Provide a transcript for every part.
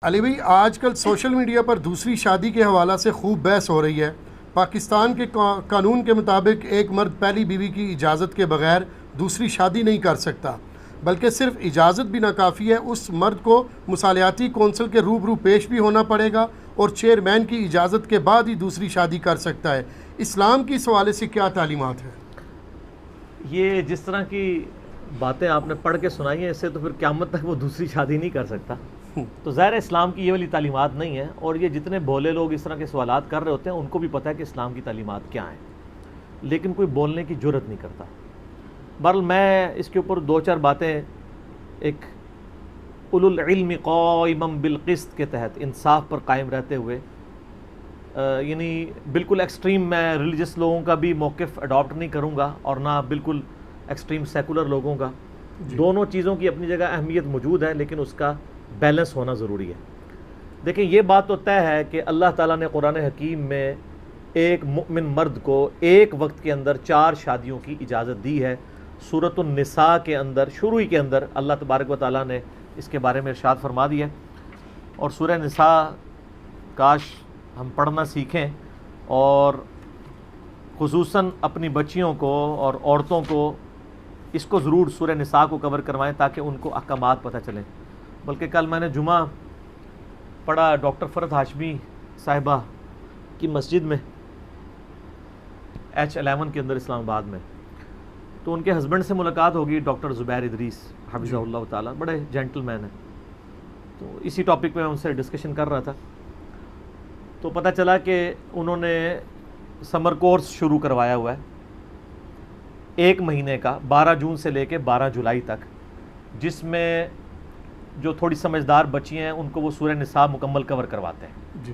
علی بھائی، آج کل سوشل میڈیا پر دوسری شادی کے حوالہ سے خوب بحث ہو رہی ہے۔ پاکستان کے قانون کے مطابق ایک مرد پہلی بیوی کی اجازت کے بغیر دوسری شادی نہیں کر سکتا، بلکہ صرف اجازت بھی ناکافی ہے، اس مرد کو مصالحاتی کونسل کے روبرو پیش بھی ہونا پڑے گا اور چیئرمین کی اجازت کے بعد ہی دوسری شادی کر سکتا ہے۔ اسلام کی اس حوالے سے کیا تعلیمات ہیں؟ یہ جس طرح کی باتیں آپ نے پڑھ کے سنائی ہیں، اس سے تو پھر قیامت تک وہ دوسری شادی نہیں کر سکتا۔ تو ظاہر اسلام کی یہ والی تعلیمات نہیں ہیں، اور یہ جتنے بھولے لوگ اس طرح کے سوالات کر رہے ہوتے ہیں ان کو بھی پتہ ہے کہ اسلام کی تعلیمات کیا ہیں، لیکن کوئی بولنے کی جرت نہیں کرتا۔ بہرحال میں اس کے اوپر دو چار باتیں ایک اولو العلم قائما بالقسط کے تحت انصاف پر قائم رہتے ہوئے، یعنی بالکل ایکسٹریم میں ریلیجس لوگوں کا بھی موقف اڈاپٹ نہیں کروں گا اور نہ بالکل ایکسٹریم سیکولر لوگوں کا۔ دونوں چیزوں کی اپنی جگہ اہمیت موجود ہے، لیکن اس کا بیلنس ہونا ضروری ہے۔ دیکھیں، یہ بات تو طے ہے کہ اللہ تعالیٰ نے قرآن حکیم میں ایک مؤمن مرد کو ایک وقت کے اندر 4 شادیوں کی اجازت دی ہے۔ سورۃ النساء کے اندر شروع ہی کے اندر اللہ تبارک و تعالیٰ نے اس کے بارے میں ارشاد فرما دیا، اور سورہ نساء کاش ہم پڑھنا سیکھیں، اور خصوصاً اپنی بچیوں کو اور عورتوں کو اس کو ضرور سورہ نساء کو کور کروائیں تاکہ ان کو احکامات پتہ چلیں۔ بلکہ کل میں نے جمعہ پڑھا ڈاکٹر فرحت ہاشمی صاحبہ کی مسجد میں H11 کے اندر اسلام آباد میں، تو ان کے ہسبینڈ سے ملاقات ہوگی، ڈاکٹر زبیر ادریس حفظہ اللہ تعالیٰ، بڑے جینٹل مین ہیں۔ تو اسی ٹاپک پہ میں ان سے ڈسکشن کر رہا تھا، تو پتہ چلا کہ انہوں نے سمر کورس شروع کروایا ہوا ہے 1 مہینے کا، 12 جون سے لے کے 12 جولائی تک، جس میں جو تھوڑی سمجھدار بچی ہیں ان کو وہ سورہ نساء مکمل کور کرواتے ہیں۔ جی،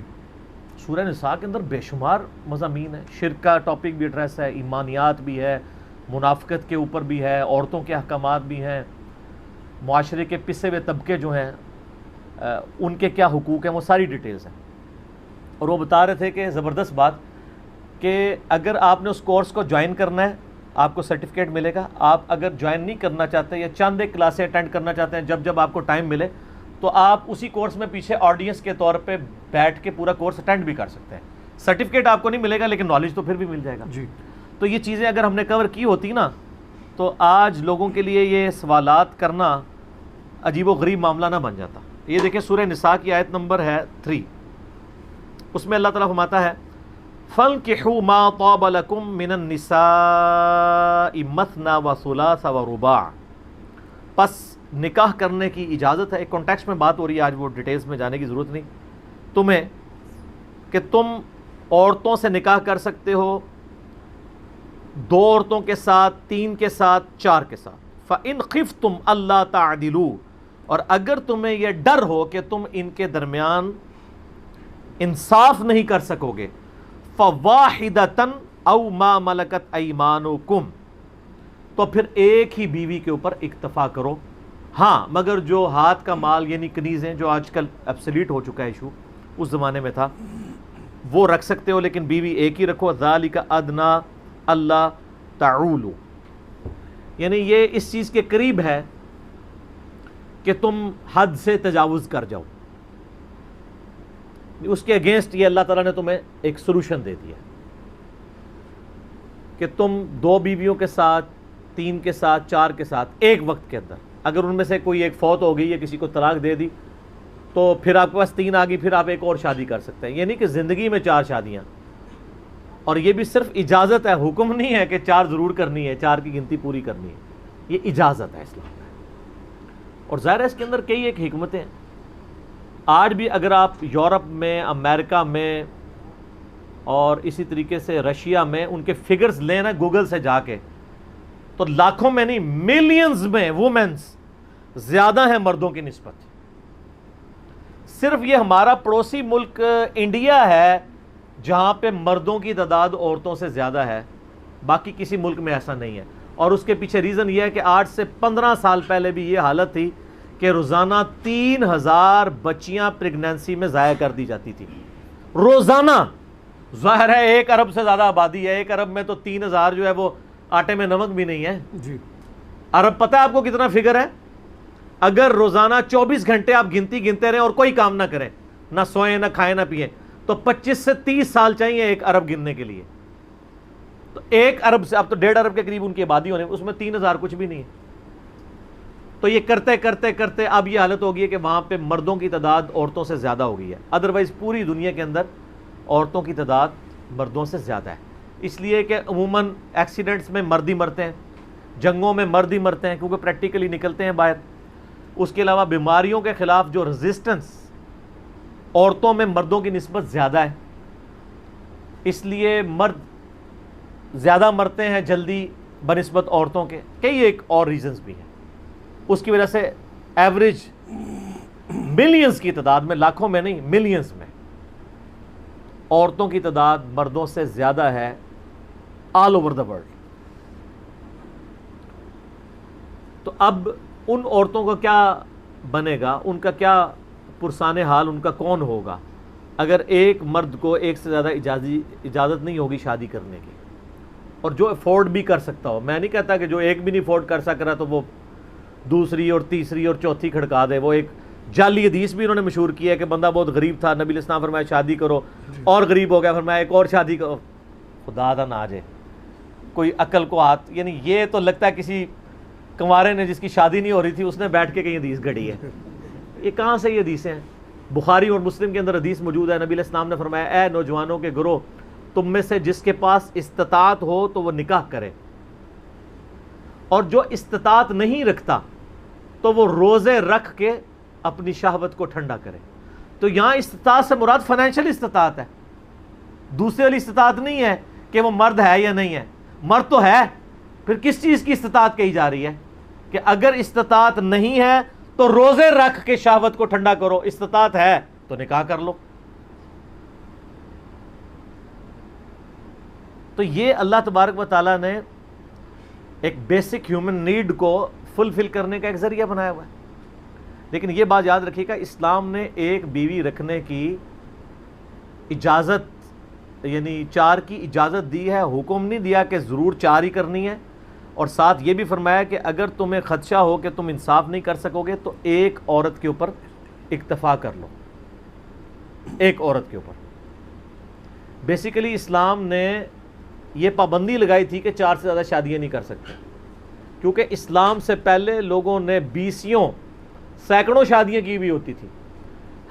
سورہ نساء کے اندر بے شمار مضامین ہیں، شرک کا ٹاپک بھی ایڈریس ہے، ایمانیات بھی ہے، منافقت کے اوپر بھی ہے، عورتوں کے احکامات بھی ہیں، معاشرے کے پسے ہوئے طبقے جو ہیں ان کے کیا حقوق ہیں، وہ ساری ڈیٹیلز ہیں۔ اور وہ بتا رہے تھے کہ زبردست بات کہ اگر آپ نے اس کورس کو جوائن کرنا ہے آپ کو سرٹیفکیٹ ملے گا، آپ اگر جوائن نہیں کرنا چاہتے یا چند ایک کلاسیں اٹینڈ کرنا چاہتے ہیں جب آپ کو ٹائم ملے، تو آپ اسی کورس میں پیچھے آڈینس کے طور پہ بیٹھ کے پورا کورس اٹینڈ بھی کر سکتے ہیں۔ سرٹیفکیٹ آپ کو نہیں ملے گا لیکن نالج تو پھر بھی مل جائے گا۔ جی، تو یہ چیزیں اگر ہم نے کور کی ہوتی نا، تو آج لوگوں کے لیے یہ سوالات کرنا عجیب و غریب معاملہ نہ بن جاتا۔ یہ دیکھیں سورہ نساء کی آیت نمبر ہے 3، اس میں اللہ تعالیٰ فرماتا ہے فَانْكِحُوا مَا طَابَ لَكُم مِّنَ النِّسَاءِ مَثْنَىٰ وَثُلَاثَ وَرُبَاعَ، پس نکاح کرنے کی اجازت ہے۔ ایک کانٹیکسٹ میں بات ہو رہی ہے، آج وہ ڈیٹیلز میں جانے کی ضرورت نہیں تمہیں، کہ تم عورتوں سے نکاح کر سکتے ہو 2 عورتوں کے ساتھ، 3 کے ساتھ، 4 کے ساتھ۔ فَإِنْ خِفْتُمْ أَلَّا تَعْدِلُوا، اور اگر تمہیں یہ ڈر ہو کہ تم ان کے درمیان انصاف نہیں کر سکو گے، فَوَاحِدَةً أَوْ مَا مَلَكَتْ أَيْمَانُكُمْ، تو پھر ایک ہی بیوی کے اوپر اکتفا کرو۔ ہاں، مگر جو ہاتھ کا مال یعنی کنیزیں، جو آج کل ایبسلیٹ ہو چکا ہے ایشو، اس زمانے میں تھا، وہ رکھ سکتے ہو، لیکن بیوی ایک ہی رکھو۔ ذَلِكَ أَدْنَىٰ أَلَّا تَعُولُوا، یعنی یہ اس چیز کے قریب ہے کہ تم حد سے تجاوز کر جاؤ۔ اس کے اگینسٹ یہ اللہ تعالیٰ نے تمہیں ایک سلوشن دے دیا کہ تم 2 بیویوں کے ساتھ، 3 کے ساتھ، 4 کے ساتھ ایک وقت کے اندر، اگر ان میں سے کوئی ایک فوت ہو گئی یا کسی کو طلاق دے دی تو پھر آپ کے پاس 3 آ گئی، پھر آپ ایک اور شادی کر سکتے ہیں۔ یہ نہیں کہ زندگی میں 4 شادیاں، اور یہ بھی صرف اجازت ہے، حکم نہیں ہے کہ 4 ضرور کرنی ہے، 4 کی گنتی پوری کرنی ہے، یہ اجازت ہے اسلام میں۔ اور ظاہر ہے اس کے اندر کئی ایک حکمتیں ہیں۔ آج بھی اگر آپ یورپ میں، امریکہ میں اور اسی طریقے سے رشیا میں ان کے فگرز لیں نا گوگل سے جا کے، تو لاکھوں میں نہیں، ملینز میں وومنز زیادہ ہیں مردوں کی نسبت۔ صرف یہ ہمارا پڑوسی ملک انڈیا ہے جہاں پہ مردوں کی تعداد عورتوں سے زیادہ ہے، باقی کسی ملک میں ایسا نہیں ہے۔ اور اس کے پیچھے ریزن یہ ہے کہ 8 سے 15 سال پہلے بھی یہ حالت تھی کہ روزانہ 3000 بچیاں پریگنینسی میں ضائع کر دی جاتی تھی، روزانہ۔ ظاہر ہے 1 ارب سے زیادہ آبادی ہے، 1 ارب میں تو 3000 جو ہے وہ آٹے میں نمک بھی نہیں ہے۔ جی، ارب پتہ ہے آپ کو کتنا فگر ہے؟ اگر روزانہ 24 گھنٹے آپ گنتے رہیں اور کوئی کام نہ کریں، نہ سوئیں نہ کھائیں نہ پئیں، تو 25 سے 30 سال چاہیے 1 ارب گننے کے لیے. تو 1 ارب سے اب تو 1.5 ارب کے قریب ان کی آبادی ہونے، اس میں 3000 کچھ بھی نہیں ہے. تو یہ کرتے کرتے کرتے اب یہ حالت ہو گئی ہے کہ وہاں پہ مردوں کی تعداد عورتوں سے زیادہ ہو گئی ہے. ادروائز پوری دنیا کے اندر عورتوں کی تعداد مردوں سے زیادہ ہے. اس لیے کہ عموماً ایکسیڈنٹس میں مرد ہی مرتے ہیں، جنگوں میں مرد ہی مرتے ہیں کیونکہ پریکٹیکلی نکلتے ہیں باہر. اس کے علاوہ بیماریوں کے خلاف جو ریزسٹنس عورتوں میں مردوں کی نسبت زیادہ ہے، اس لیے مرد زیادہ مرتے ہیں جلدی بنسبت عورتوں کے. کئی ایک اور ریزنز بھی ہیں. اس کی وجہ سے ایوریج ملینز کی تعداد میں، لاکھوں میں نہیں ملینز میں، عورتوں کی تعداد مردوں سے زیادہ ہے آل اوور دا ورلڈ. تو اب ان عورتوں کا کیا بنے گا، ان کا کیا پرسان حال ان کا کون ہوگا اگر ایک مرد کو ایک سے زیادہ اجازت نہیں ہوگی شادی کرنے کی، اور جو افورڈ بھی کر سکتا ہو. میں نہیں کہتا کہ جو ایک بھی نہیں افورڈ کر سک رہا تو وہ دوسری اور تیسری اور چوتھی کھڑکا دے. وہ ایک جعلی حدیث بھی انہوں نے مشہور کیا ہے کہ بندہ بہت غریب تھا، نبی علیہ السلام فرمایا شادی کرو، اور غریب ہو گیا، فرمایا ایک اور شادی کرو. خدا دا نہ آ جائے کوئی عقل کو ہاتھ، یعنی یہ تو لگتا ہے کسی کنوارے نے جس کی شادی نہیں ہو رہی تھی اس نے بیٹھ کے کہیں حدیث گھڑی ہے. یہ کہاں سے یہ حدیثیں ہیں؟ بخاری اور مسلم کے اندر حدیث موجود ہے. نبی علیہ السلام نے فرمایا اے نوجوانوں کے گروہ، تم میں سے جس کے پاس استطاعت ہو تو وہ نکاح کرے، اور جو استطاعت نہیں رکھتا تو وہ روزے رکھ کے اپنی شہوت کو ٹھنڈا کرے. تو یہاں استطاعت سے مراد فائنینشیل استطاعت ہے، دوسرے والی استطاعت نہیں ہے کہ وہ مرد ہے یا نہیں ہے. مرد تو ہے، پھر کس چیز کی استطاعت کہی جا رہی ہے کہ اگر استطاعت نہیں ہے تو روزے رکھ کے شہوت کو ٹھنڈا کرو، استطاعت ہے تو نکاح کر لو. تو یہ اللہ تبارک و تعالیٰ نے ایک بیسک ہیومن نیڈ کو فلفل کرنے کا ایک ذریعہ بنایا ہوا ہے. لیکن یہ بات یاد رکھیے گا، اسلام نے ایک بیوی رکھنے کی اجازت، یعنی 4 کی اجازت دی ہے، حکم نہیں دیا کہ ضرور 4 ہی کرنی ہے. اور ساتھ یہ بھی فرمایا کہ اگر تمہیں خدشہ ہو کہ تم انصاف نہیں کر سکو گے تو ایک عورت کے اوپر اکتفا کر لو، ایک عورت کے اوپر. بیسیکلی اسلام نے یہ پابندی لگائی تھی کہ 4 سے زیادہ شادیاں نہیں کر سکتے، کیونکہ اسلام سے پہلے لوگوں نے 20 سینکڑوں شادیاں کی بھی ہوتی تھی.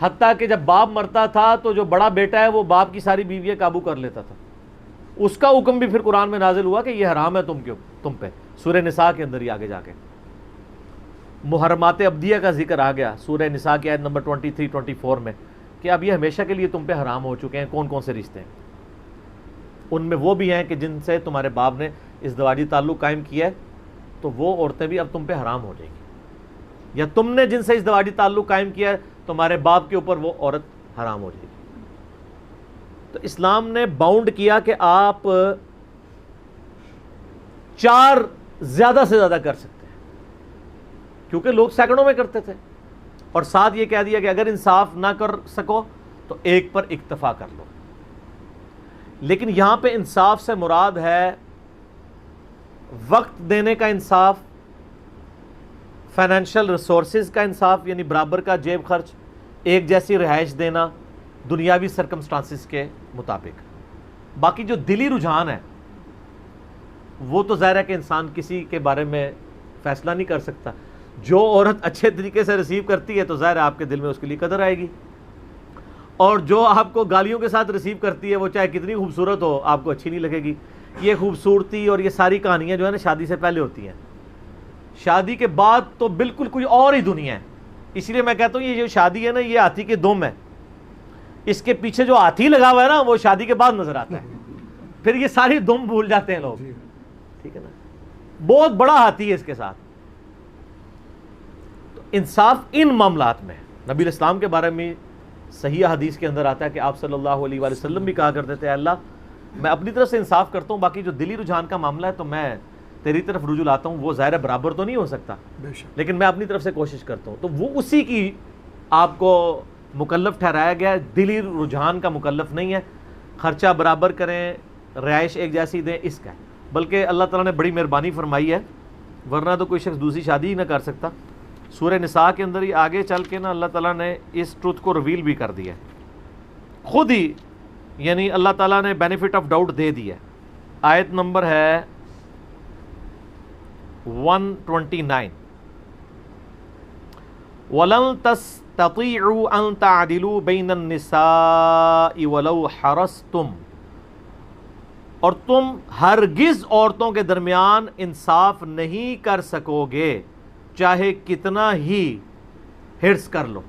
حتیٰ کہ جب باپ مرتا تھا تو جو بڑا بیٹا ہے وہ باپ کی ساری بیویاں قابو کر لیتا تھا. اس کا حکم بھی پھر قرآن میں نازل ہوا کہ یہ حرام ہے تم پہ. سورہ نساء کے اندر ہی آگے جا کے محرمات ابدیہ کا ذکر آ گیا سورہ نساء کی آیت نمبر 23-24 میں کہ اب یہ ہمیشہ کے لیے تم پہ حرام ہو چکے ہیں. کون کون سے رشتے ہیں؟ ان میں وہ بھی ہیں کہ جن سے تمہارے باپ نے ازدواجی تعلق قائم کیا ہے تو وہ عورتیں بھی اب تم پہ حرام ہو جائیں گی، یا تم نے جن سے ازدواجی تعلق قائم کیا ہے تمہارے باپ کے اوپر وہ عورت حرام ہو جائے گی. تو اسلام نے باؤنڈ کیا کہ آپ 4 زیادہ سے زیادہ کر سکتے ہیں، کیونکہ لوگ سینکڑوں میں کرتے تھے. اور ساتھ یہ کہہ دیا کہ اگر انصاف نہ کر سکو تو ایک پر اکتفا کر لو. لیکن یہاں پہ انصاف سے مراد ہے وقت دینے کا انصاف، فائنینشیل ریسورسز کا انصاف، یعنی برابر کا جیب خرچ، ایک جیسی رہائش دینا دنیاوی سرکمسٹانسز کے مطابق. باقی جو دلی رجحان ہے وہ تو ظاہر ہے کہ انسان کسی کے بارے میں فیصلہ نہیں کر سکتا. جو عورت اچھے طریقے سے ریسیو کرتی ہے تو ظاہر ہے آپ کے دل میں اس کے لیے قدر آئے گی، اور جو آپ کو گالیوں کے ساتھ ریسیو کرتی ہے وہ چاہے کتنی خوبصورت ہو آپ کو اچھی نہیں لگے گی. یہ خوبصورتی اور یہ ساری کہانیاں جو ہے نا شادی سے پہلے ہوتی ہیں، شادی کے بعد تو بالکل کوئی اور ہی دنیا ہے. اس لیے میں کہتا ہوں یہ جو شادی ہے نا یہ ہاتھی کے دم ہے، اس کے پیچھے جو ہاتھی لگا ہوا ہے نا وہ شادی کے بعد نظر آتا ہے. پھر یہ ساری دم بھول جاتے ہیں لوگ، ٹھیک ہے نا. بہت بڑا ہاتھی ہے اس کے ساتھ. تو انصاف ان معاملات میں نبی علیہ السلام کے بارے میں صحیح حدیث کے اندر آتا ہے کہ آپ صلی اللہ علیہ وآلہ وسلم بھی کہا کرتے تھے اللہ میں اپنی طرف سے انصاف کرتا ہوں، باقی جو دلی رجحان کا معاملہ ہے تو میں تیری طرف رجوع لاتا ہوں. وہ ظاہر برابر تو نہیں ہو سکتا لیکن میں اپنی طرف سے کوشش کرتا ہوں. تو وہ اسی کی آپ کو مکلف ٹھہرایا گیا ہے، دلی رجحان کا مکلف نہیں ہے. خرچہ برابر کریں، رہائش ایک جیسی دیں، اس کا ہے. بلکہ اللہ تعالیٰ نے بڑی مہربانی فرمائی ہے، ورنہ تو کوئی شخص دوسری شادی ہی نہ کر سکتا. سورہ نساء کے اندر ہی آگے چل کے نا اللہ تعالیٰ نے اس ٹروتھ کو ریویل بھی کر دیا خود ہی، یعنی اللہ تعالیٰ نے بینیفٹ آف ڈاؤٹ دے دیا. آیت نمبر ہے 129. وَلَن تَسْتَطِيعُوا أَن تَعْدِلُوا بَيْنَ النِّسَاءِ وَلَوْ حَرَصْتُمْ، اور تم ہرگز عورتوں کے درمیان انصاف نہیں کر سکو گے چاہے کتنا ہی ہرس کر لو.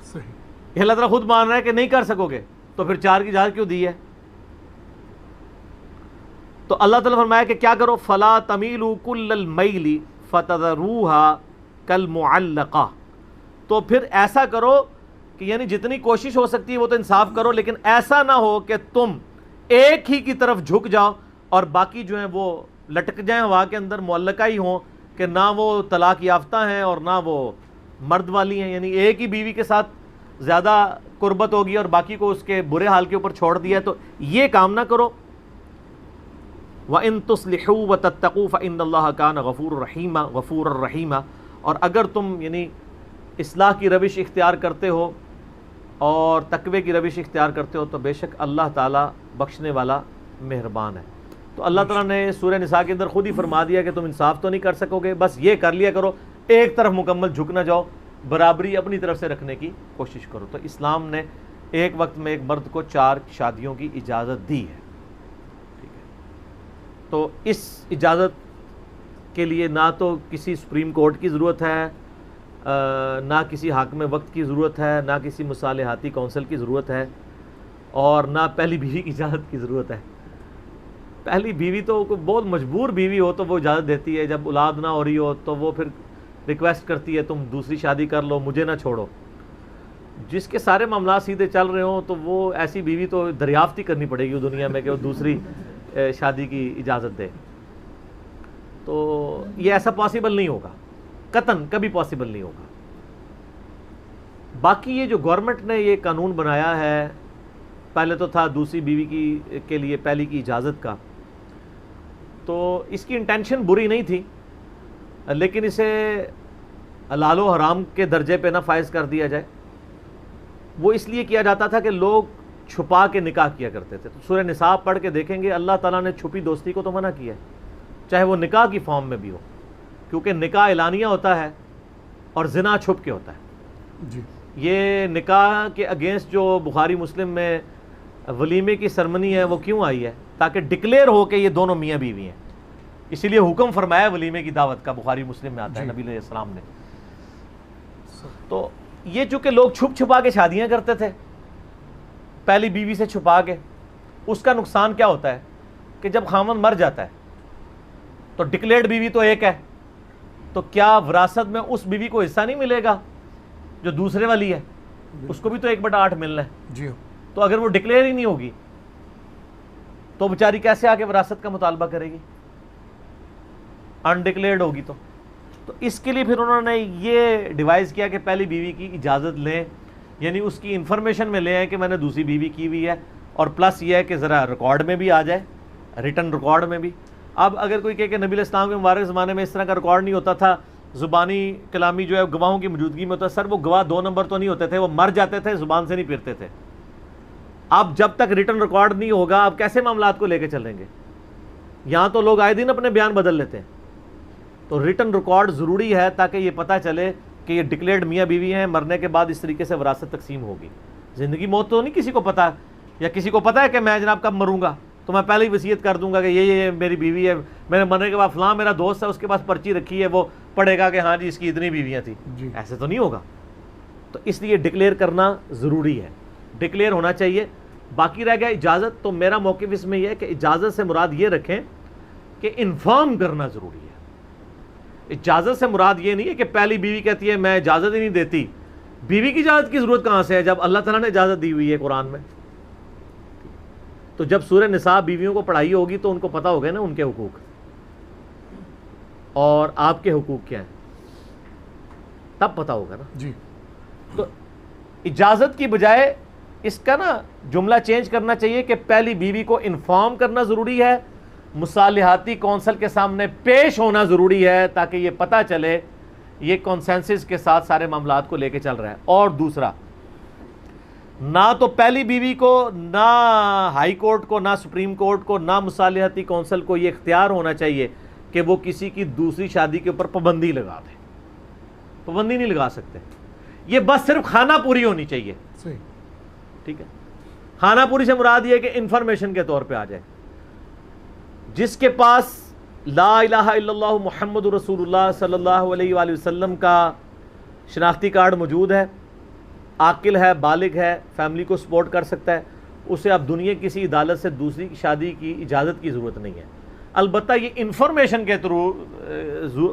صحیح. یہ اللہ تعالیٰ خود مان رہا ہے کہ نہیں کر سکو گے، تو پھر 4 کی اجازت کیوں دی ہے؟ تو اللہ تعالیٰ فرمایا کہ کیا کرو، فَلَا تَمِيلُوا كُلَّ الْمَيْلِ فَتَذَرُوهَا كَالْمُعَلَّقَةِ، تو پھر ایسا کرو کہ یعنی جتنی کوشش ہو سکتی ہے وہ تو انصاف کرو، لیکن ایسا نہ ہو کہ تم ایک ہی کی طرف جھک جاؤ اور باقی جو ہیں وہ لٹک جائیں ہوا کے اندر، معلقہ ہی ہوں کہ نہ وہ طلاق یافتہ ہیں اور نہ وہ مرد والی ہیں، یعنی ایک ہی بیوی کے ساتھ زیادہ قربت ہوگی اور باقی کو اس کے برے حال کے اوپر چھوڑ دیا. تو یہ کام نہ کرو. وَإِن تُصْلِحُوا وَتَتَّقُوا فَإِنَّ اللَّهَ كَانَ غَفُورًا رَحِيمًا، اور اگر تم یعنی اصلاح کی روش اختیار کرتے ہو اور تقوی کی روش اختیار کرتے ہو تو بے شک اللہ تعالیٰ بخشنے والا مہربان ہے. تو اللہ تعالیٰ نے سورہ نساء کے اندر خود ہی فرما دیا کہ تم انصاف تو نہیں کر سکو گے، بس یہ کر لیا کرو ایک طرف مکمل جھک نہ جاؤ، برابری اپنی طرف سے رکھنے کی کوشش کرو. تو اسلام نے ایک وقت میں ایک مرد کو 4 شادیوں کی اجازت دی ہے. ٹھیک ہے، تو اس اجازت کے لیے نہ تو کسی سپریم کورٹ کی ضرورت ہے، نہ کسی حاکم وقت کی ضرورت ہے، نہ کسی مصالحاتی کونسل کی ضرورت ہے، اور نہ پہلی بیوی کی اجازت کی ضرورت ہے. پہلی بیوی تو کوئی بہت مجبور بیوی ہو تو وہ اجازت دیتی ہے، جب اولاد نہ ہو رہی ہو تو وہ پھر ریکویسٹ کرتی ہے تم دوسری شادی کر لو، مجھے نہ چھوڑو. جس کے سارے معاملات سیدھے چل رہے ہوں تو وہ ایسی بیوی تو دریافت ہی کرنی پڑے گی دنیا میں کہ وہ دوسری شادی کی اجازت دے. تو یہ ایسا پاسبل نہیں ہوگا، قطعاً کبھی پاسبل نہیں ہوگا. باقی یہ جو گورنمنٹ نے یہ قانون بنایا ہے، پہلے تو تھا دوسری بیوی کے لیے پہلی کی اجازت کا، تو اس کی انٹینشن بری نہیں تھی، لیکن اسے حلال و حرام کے درجے پہ نہ فائز کر دیا جائے. وہ اس لیے کیا جاتا تھا کہ لوگ چھپا کے نکاح کیا کرتے تھے. تو سورہ نساء پڑھ کے دیکھیں گے اللہ تعالیٰ نے چھپی دوستی کو تو منع کیا ہے، چاہے وہ نکاح کی فارم میں بھی ہو، کیونکہ نکاح اعلانیہ ہوتا ہے اور زنا چھپ کے ہوتا ہے. جی. یہ نکاح کے اگینسٹ جو بخاری مسلم میں ولیمے کی سرمنی ہے وہ کیوں آئی ہے؟ تاکہ ڈکلیئر ہو کہ یہ دونوں میاں بیوی ہیں. اسی لیے حکم فرمایا ولیمے کی دعوت کا، بخاری مسلم میں آتا ہے نبی علیہ السلام نے. تو یہ چونکہ لوگ چھپ چھپا کے شادیاں کرتے تھے پہلی بیوی سے چھپا کے، اس کا نقصان کیا ہوتا ہے کہ جب خاوند مر جاتا ہے تو ڈکلیئرڈ بیوی تو ایک ہے، تو کیا وراثت میں اس بیوی کو حصہ نہیں ملے گا جو دوسرے والی ہے؟ اس کو بھی تو 1/8 ملنا ہے. جی. تو اگر وہ ڈکلیئر ہی نہیں ہوگی تو بیچاری کیسے آگے وراثت کا مطالبہ کرے گی؟ انڈکلیئرڈ ہوگی تو اس کے لیے پھر انہوں نے یہ ڈیوائز کیا کہ پہلی بیوی کی اجازت لیں، یعنی اس کی انفارمیشن میں لیں کہ میں نے دوسری بیوی کی ہوئی ہے، اور پلس یہ ہے کہ ذرا ریکارڈ میں بھی آ جائے، ریٹن ریکارڈ میں بھی. اب اگر کوئی کہے کہ نبی علیہ السلام کے مبارک زمانے میں اس طرح کا ریکارڈ نہیں ہوتا تھا، زبانی کلامی جو ہے گواہوں کی موجودگی میں ہوتا ہے، سر وہ گواہ 2 نمبر تو نہیں ہوتے تھے، وہ مر جاتے تھے، زبان سے نہیں پھرتے تھے. اب جب تک ریٹن ریکارڈ نہیں ہوگا آپ کیسے معاملات کو لے کے چلیں گے؟ یہاں تو لوگ آئے دن اپنے بیان بدل لیتے ہیں. تو ریٹن ریکارڈ ضروری ہے تاکہ یہ پتہ چلے کہ یہ ڈکلیئرڈ میاں بیوی ہیں، مرنے کے بعد اس طریقے سے وراثت تقسیم ہوگی. زندگی موت تو نہیں کسی کو پتہ، یا کسی کو پتہ ہے کہ میں جناب کب مروں گا تو میں پہلے ہی وصیت کر دوں گا کہ یہ میری بیوی ہے، میرے مرنے کے بعد فلاں میرا دوست ہے اس کے پاس پرچی رکھی ہے، وہ پڑھے گا کہ ہاں جی اس کی اتنی بیویاں تھیں. جی. ایسے تو نہیں ہوگا. تو اس لیے ڈکلیئر کرنا ضروری ہے، ڈکلیئر ہونا چاہیے. باقی رہ گیا اجازت، تو میرا موقف اس میں یہ ہے کہ اجازت سے مراد یہ رکھیں کہ انفارم کرنا ضروری ہے. اجازت سے مراد یہ نہیں ہے کہ پہلی بیوی کہتی ہے میں اجازت ہی نہیں دیتی. بیوی کی اجازت کی ضرورت کہاں سے ہے جب اللہ تعالیٰ نے اجازت دی ہوئی ہے قرآن میں؟ تو جب سورہ نساء بیویوں کو پڑھائی ہوگی تو ان کو پتہ ہوگا نا ان کے حقوق اور آپ کے حقوق کیا ہیں، تب پتہ ہوگا نا. جی. تو اجازت کی بجائے اس کا نا جملہ چینج کرنا چاہیے کہ پہلی بیوی کو انفارم کرنا ضروری ہے، مصالحاتی کونسل کے سامنے پیش ہونا ضروری ہے تاکہ یہ پتہ چلے یہ کانسنسس کے ساتھ سارے معاملات کو لے کے چل رہا ہے. اور دوسرا، نہ تو پہلی بیوی کو، نہ ہائی کورٹ کو، نہ سپریم کورٹ کو، نہ مصالحتی کونسل کو یہ اختیار ہونا چاہیے کہ وہ کسی کی دوسری شادی کے اوپر پابندی لگا دیں. پابندی نہیں لگا سکتے. یہ بس صرف خانہ پوری ہونی چاہیے. صحیح. ٹھیک ہے. خانہ پوری سے مراد یہ ہے کہ انفارمیشن کے طور پہ آ جائے. جس کے پاس لا الہ الا اللہ محمد رسول اللہ صلی اللہ علیہ وآلہ وسلم کا شناختی کارڈ موجود ہے، عاقل ہے، بالغ ہے، فیملی کو سپورٹ کر سکتا ہے، اسے اب دنیا کسی عدالت سے دوسری شادی کی اجازت کی ضرورت نہیں ہے. البتہ یہ انفارمیشن کے تھرو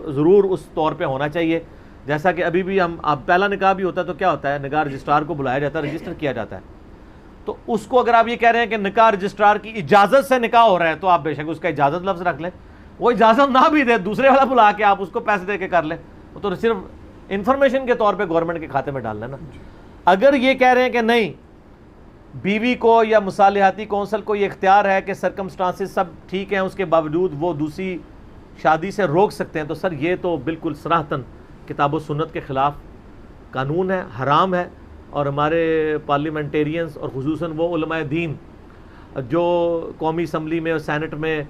ضرور اس طور پہ ہونا چاہیے. جیسا کہ ابھی بھی اب پہلا نکاح بھی ہوتا ہے تو کیا ہوتا ہے، نکاح رجسٹرار کو بلایا جاتا ہے، رجسٹر کیا جاتا ہے. تو اس کو اگر آپ یہ کہہ رہے ہیں کہ نکاح رجسٹرار کی اجازت سے نکاح ہو رہا ہے تو آپ بے شک اس کا اجازت لفظ رکھ لیں. وہ اجازت نہ بھی دے، دوسرے والا بلا کے آپ اس کو پیسے دے کے کر لیں، وہ تو صرف انفارمیشن کے طور پہ گورنمنٹ کے کھاتے میں ڈال لیں نا. اگر یہ کہہ رہے ہیں کہ نہیں، بیوی کو یا مصالحاتی کونسل کو یہ اختیار ہے کہ سرکمسٹانسز سب ٹھیک ہیں اس کے باوجود وہ دوسری شادی سے روک سکتے ہیں، تو سر یہ تو بالکل صراحتاً کتاب و سنت کے خلاف قانون ہے، حرام ہے. اور ہمارے پارلیمنٹیرینز اور خصوصاً وہ علماء دین جو قومی اسمبلی میں اور سینٹ میں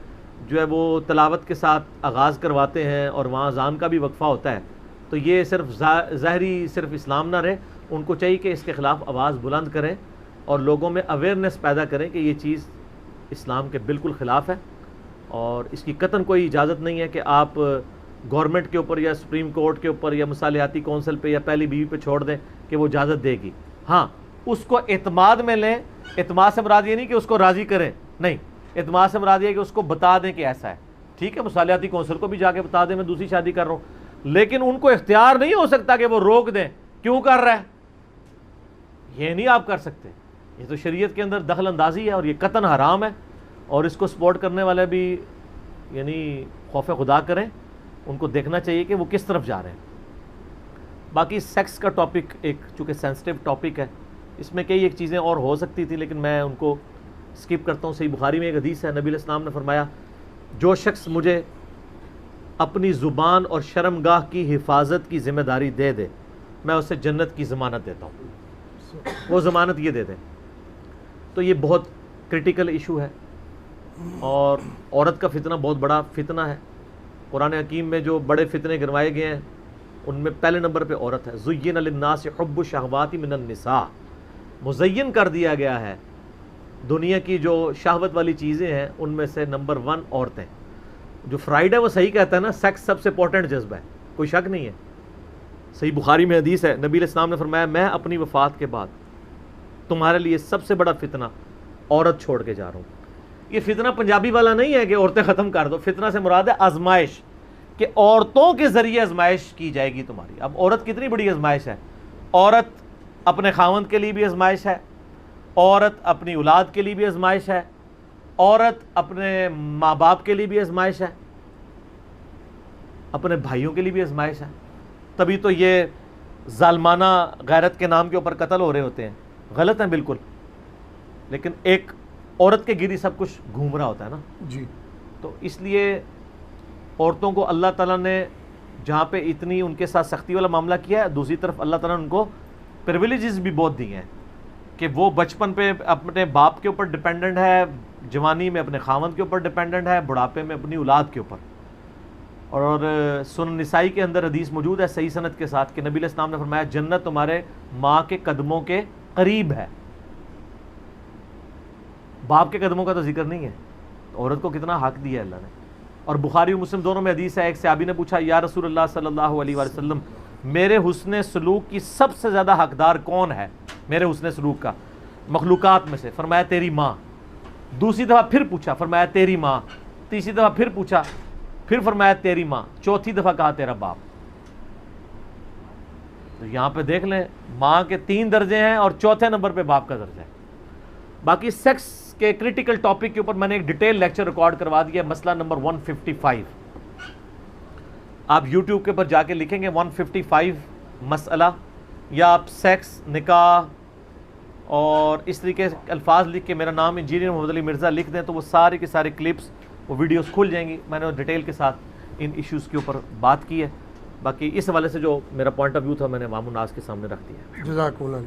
جو ہے وہ تلاوت کے ساتھ آغاز کرواتے ہیں اور وہاں اذان کا بھی وقفہ ہوتا ہے، تو یہ صرف ظاہری صرف اسلام نہ رہے. ان کو چاہیے کہ اس کے خلاف آواز بلند کریں اور لوگوں میں اویئرنیس پیدا کریں کہ یہ چیز اسلام کے بالکل خلاف ہے اور اس کی قطعاً کوئی اجازت نہیں ہے کہ آپ گورنمنٹ کے اوپر یا سپریم کورٹ کے اوپر یا مصالحاتی کونسل پہ یا پہلی بیوی پہ چھوڑ دیں کہ وہ اجازت دے گی. ہاں، اس کو اعتماد میں لیں. اعتماد سے مراد یہ نہیں کہ اس کو راضی کریں، نہیں، اعتماد سے مراد یہ ہے کہ اس کو بتا دیں کہ ایسا ہے. ٹھیک ہے، مصالحاتی کونسل کو بھی جا کے بتا دیں میں دوسری شادی کر رہا ہوں، لیکن ان کو اختیار نہیں ہو سکتا کہ وہ روک دیں. کیوں کر رہا ہے یہ نہیں آپ کر سکتے. یہ تو شریعت کے اندر دخل اندازی ہے اور یہ قطعاً حرام ہے. اور اس کو سپورٹ کرنے والے بھی یعنی خوف خدا کریں، ان کو دیکھنا چاہیے کہ وہ کس طرف جا رہے ہیں. باقی سیکس کا ٹاپک ایک چونکہ سینسٹیو ٹاپک ہے، اس میں کئی ایک چیزیں اور ہو سکتی تھی لیکن میں ان کو سکپ کرتا ہوں. صحیح بخاری میں ایک حدیث ہے، نبی علیہ السلام نے فرمایا جو شخص مجھے اپنی زبان اور شرمگاہ کی حفاظت کی ذمہ داری دے دے میں اسے جنت کی ضمانت دیتا ہوں. وہ ضمانت یہ دے دیں. تو یہ بہت کرٹیکل ایشو ہے اور عورت کا فتنہ بہت بڑا فتنہ ہے. قرآن حکیم میں جو بڑے فتنے گنوائے گئے ہیں ان میں پہلے نمبر پہ عورت ہے. زُيِّنَ لِلنَّاسِ حُبُّ الشَّهَوَاتِ مِنَ النِّسَاءِ، مزین کر دیا گیا ہے دنیا کی جو شہوت والی چیزیں ہیں ان میں سے نمبر 1 عورتیں. جو فرائیڈ ہے وہ صحیح کہتا ہے نا، سیکس سب سے امپورٹنٹ جذبہ ہے، کوئی شک نہیں ہے. صحیح بخاری میں حدیث ہے، نبی علیہ السلام نے فرمایا میں اپنی وفات کے بعد تمہارے لیے سب سے بڑا فتنہ عورت چھوڑ کے جا رہا ہوں. یہ فتنہ پنجابی والا نہیں ہے کہ عورتیں ختم کر دو. فتنہ سے مراد ہے آزمائش، کہ عورتوں کے ذریعے آزمائش کی جائے گی تمہاری. اب عورت کتنی بڑی آزمائش ہے. عورت اپنے خاوند کے لیے بھی آزمائش ہے، عورت اپنی اولاد کے لیے بھی آزمائش ہے، عورت اپنے ماں باپ کے لیے بھی آزمائش ہے، اپنے بھائیوں کے لیے بھی آزمائش ہے. تبھی تو یہ ظالمانہ غیرت کے نام کے اوپر قتل ہو رہے ہوتے ہیں. غلط ہیں بالکل، لیکن ایک عورت کے گرد سب کچھ گھوم رہا ہوتا ہے نا جی. تو اس لیے عورتوں کو اللہ تعالیٰ نے جہاں پہ اتنی ان کے ساتھ سختی والا معاملہ کیا ہے، دوسری طرف اللہ تعالیٰ نے ان کو پریویلیجز بھی بہت دیے ہیں کہ وہ بچپن پہ اپنے باپ کے اوپر ڈپینڈنٹ ہے، جوانی میں اپنے خاوند کے اوپر ڈپینڈنٹ ہے، بڑھاپے میں اپنی اولاد کے اوپر. اور سنن نسائی کے اندر حدیث موجود ہے صحیح سند کے ساتھ کہ نبی علیہ السلام نے فرمایا جنت تمہارے ماں کے قدموں کے قریب ہے. باپ کے قدموں کا تو ذکر نہیں ہے. عورت کو کتنا حق دیا ہے اللہ نے. اور بخاری و مسلم دونوں میں حدیث ہے، ایک صحابی نے پوچھا یا رسول اللہ صلی اللہ علیہ وآلہ وسلم میرے حسن سلوک کی سب سے زیادہ حقدار کون ہے میرے حسن سلوک کا مخلوقات میں سے؟ فرمایا تیری ماں. دوسری دفعہ پھر پوچھا، فرمایا تیری ماں. تیسری دفعہ پھر پوچھا، پھر فرمایا تیری ماں. چوتھی دفعہ کہا تیرا باپ. تو یہاں پہ دیکھ لیں ماں کے 3 درجے ہیں اور چوتھے نمبر پہ باپ کا درجہ ہے. باقی سیکس کے کریٹیکل ٹاپک کے اوپر میں نے ایک ڈیٹیل لیکچر ریکارڈ کروا دیا، مسئلہ نمبر 155. آپ یوٹیوب کے اوپر جا کے لکھیں گے 155 مسئلہ، یا آپ سیکس، نکاح اور اس طریقے سے الفاظ لکھ کے میرا نام انجینئر محمد علی مرزا لکھ دیں تو وہ سارے کے سارے کلپس، وہ ویڈیوز کھل جائیں گی. میں نے ڈیٹیل کے ساتھ ان ایشوز کے اوپر بات کی ہے. باقی اس حوالے سے جو میرا پوائنٹ آف ویو تھا میں نے عوام الناس کے سامنے رکھ دیا. جزاک اللہ.